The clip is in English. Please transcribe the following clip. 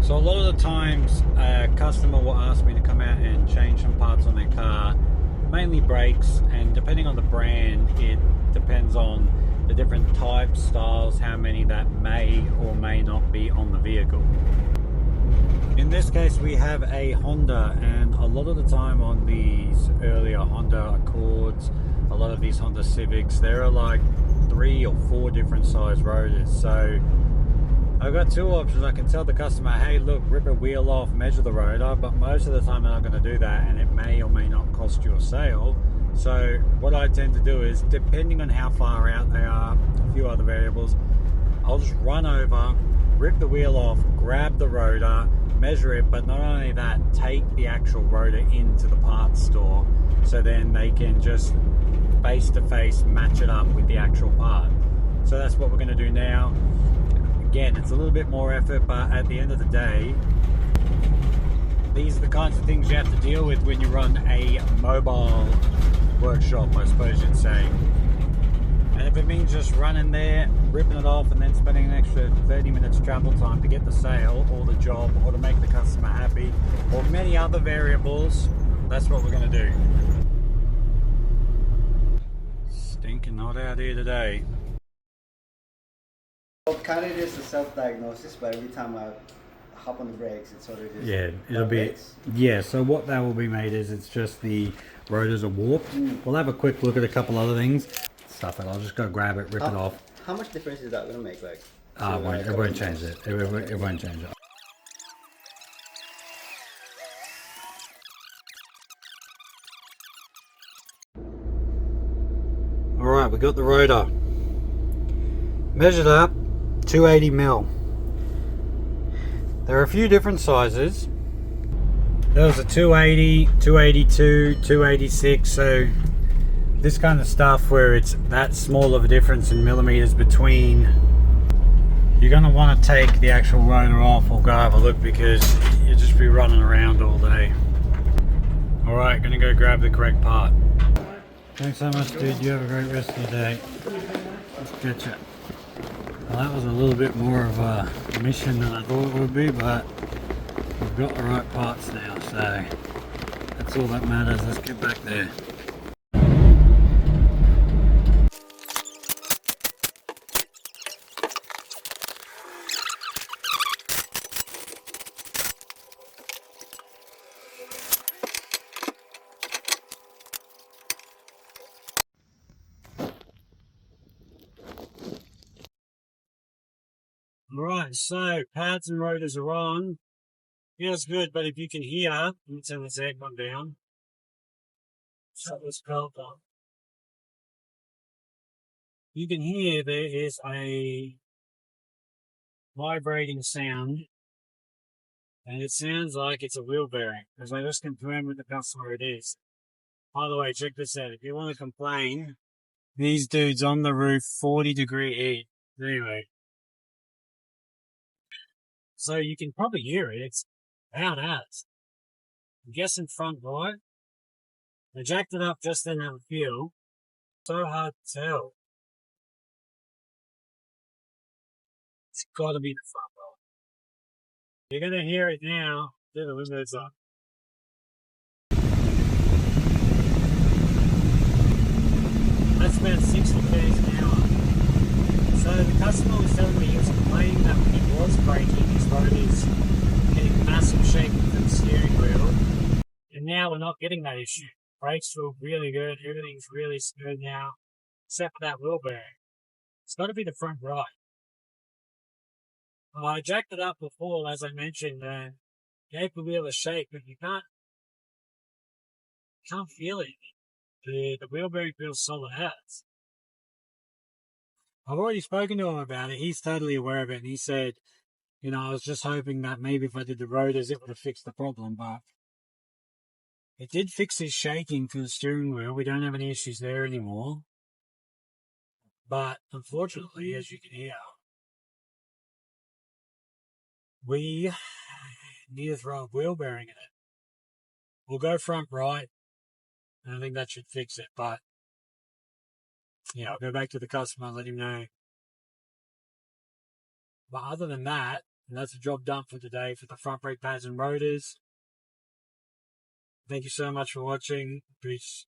So a lot of the times a customer will ask me to come out and change some parts on their car, mainly brakes, and depending on the brand it depends on the different types, styles, how many that may or may not be on the vehicle. In this case we have a Honda, and a lot of the time on these earlier Honda Accords, a lot of these Honda Civics, there are like 3 or 4 different size rotors. So I've got 2 options. I can tell the customer, hey look, rip a wheel off, measure the rotor, but most of the time they're not going to do that, and it may or may not cost you a sale. So what I tend to do is, depending on how far out they are, a few other variables, I'll just run over, rip the wheel off, grab the rotor, measure it, but not only that, take the actual rotor into the parts store, so then they can just face to face match it up with the actual part. So that's what we're going to do now. Again, it's a little bit more effort, but at the end of the day, these are the kinds of things you have to deal with when you run a mobile workshop, I suppose you'd say. And if it means just running there, ripping it off, and then spending an extra 30 minutes travel time to get the sale or the job, or to make the customer happy, or many other variables, that's what we're going to do. Stinking hot out here today. Well, kind of just a self-diagnosis, but every time I hop on the brakes, it's sort of just... Yeah, it'll be... Brakes. Yeah, so what that will be made is, it's just the rotors are warped. We'll have a quick look at a couple other things. Stuff it, I'll just go grab it, rip it off. How much difference is that going to make? Like, It won't change it. It won't change it. Alright, we got the rotor. Measured up, 280 mil. There are a few different sizes. There was a 280, 282, 286, so this kind of stuff where it's that small of a difference in millimeters between, you're going to want to take the actual rotor off or go have a look, because you'll just be running around all day. Alright, going to go grab the correct part. Thanks so much, dude. You have a great rest of your day. Let's get you. Well, that was a little bit more of a mission than I thought it would be, but we've got the right parts now, so that's all that matters. Let's get back there. Right, so pads and rotors are on. Feels good, but if you can hear, let me turn this aircon down. Shut this valve down. You can hear there is a vibrating sound, and it sounds like it's a wheel bearing, because I just confirmed with the customer it is. By the way, check this out. If you want to complain, these dudes on the roof, 40-degree heat. Anyway. So you can probably hear it. It's loud as. I'm guessing front right. I jacked it up just then, have a feel. So hard to tell. It's got to be the front right. You're going to hear it now. Do the windows up. That's about 60 k's an hour. So the customer was telling me he was complaining that when he was braking, his rotors getting massive shaking from the steering wheel. And now we're not getting that issue. Brakes feel really good, everything's really smooth now, except for that wheel bearing. It's got to be the front right. I jacked it up before, as I mentioned, and gave the wheel a shake, but you can't feel it. The wheel bearing feels solid as. I've already spoken to him about it. He's totally aware of it, and he said, you know, I was just hoping that maybe if I did the rotors, it would have fixed the problem, but it did fix his shaking for the steering wheel. We don't have any issues there anymore. But unfortunately, as you can hear, we need to throw a wheel bearing in it. We'll go front right, and I think that should fix it, but yeah, I'll go back to the customer and let him know. But other than that, And that's the job done for today for the front brake pads and rotors. Thank you so much for watching. Peace.